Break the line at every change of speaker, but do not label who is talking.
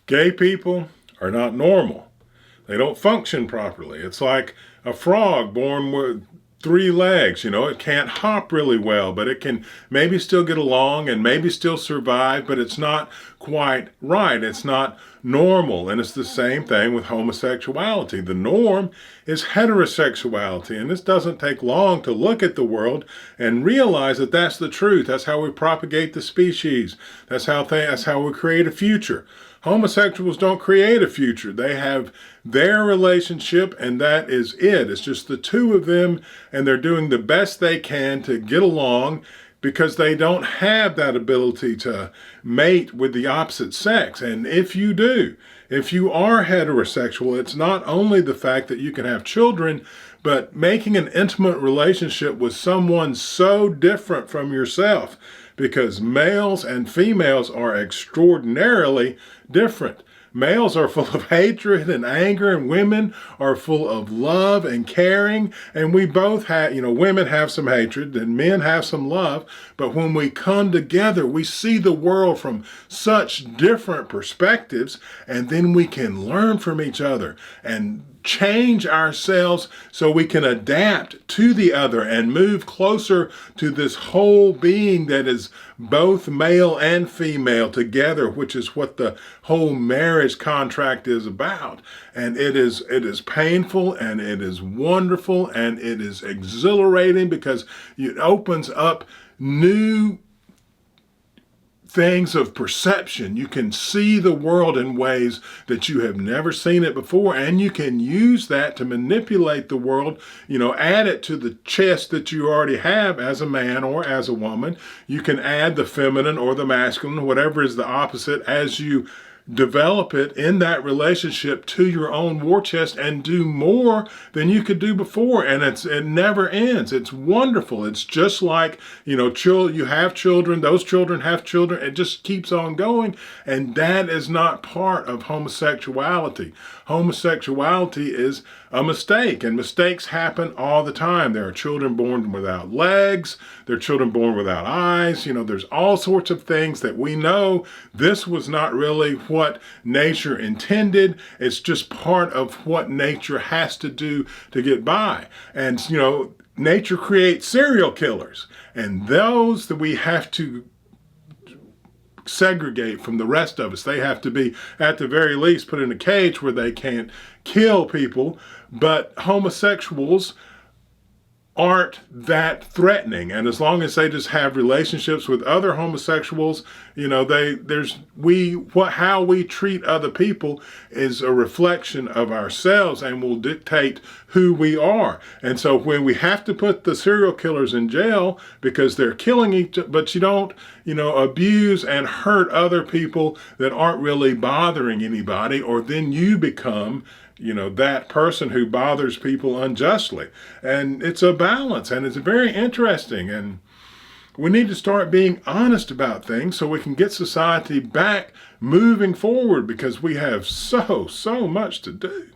Gay people are not normal. They don't function properly. It's like a frog born with three legs. It can't hop really well, but it can maybe still get along and maybe still survive, but it's not quite right. It's not normal. And it's the same thing with homosexuality. The norm is heterosexuality. And this doesn't take long to look at the world and realize that that's the truth. That's how we propagate the species. That's how we create a future. Homosexuals don't create a future. They have their relationship, and that is it. It's just the two of them, and they're doing the best they can to get along because they don't have that ability to mate with the opposite sex. And if you do, if you are heterosexual, it's not only the fact that you can have children, but making an intimate relationship with someone so different from yourself, because males and females are extraordinarily different. Males are full of hatred and anger, and women are full of love and caring. And we both have, women have some hatred and men have some love. But when we come together, we see the world from such different perspectives, and then we can learn from each other and change ourselves so we can adapt to the other and move closer to this whole being that is both male and female together, which is what the whole marriage contract is about. And it is painful, and it is wonderful, and it is exhilarating because it opens up new things of perception. You can see the world in ways that you have never seen it before, and you can use that to manipulate the world, add it to the chest that you already have as a man or as a woman. You can add the feminine or the masculine, whatever is the opposite, as you develop it in that relationship to your own war chest and do more than you could do before. And it never ends. It's wonderful. It's just like, you have children, those children have children. It just keeps on going. And that is not part of homosexuality. Homosexuality is a mistake, and mistakes happen all the time. There are children born without legs. There are children born without eyes. There's all sorts of things that we know this was not really what nature intended. It's just part of what nature has to do to get by. And, nature creates serial killers, and those that we have to segregate from the rest of us. They have to be, at the very least, put in a cage where they can't kill people. But homosexuals aren't that threatening, and as long as they just have relationships with other homosexuals, how we treat other people is a reflection of ourselves and will dictate who we are. And so when we have to put the serial killers in jail because they're killing each other, but you don't abuse and hurt other people that aren't really bothering anybody, or then you become that person who bothers people unjustly. And it's a balance, and it's very interesting. And we need to start being honest about things so we can get society back moving forward, because we have so much to do.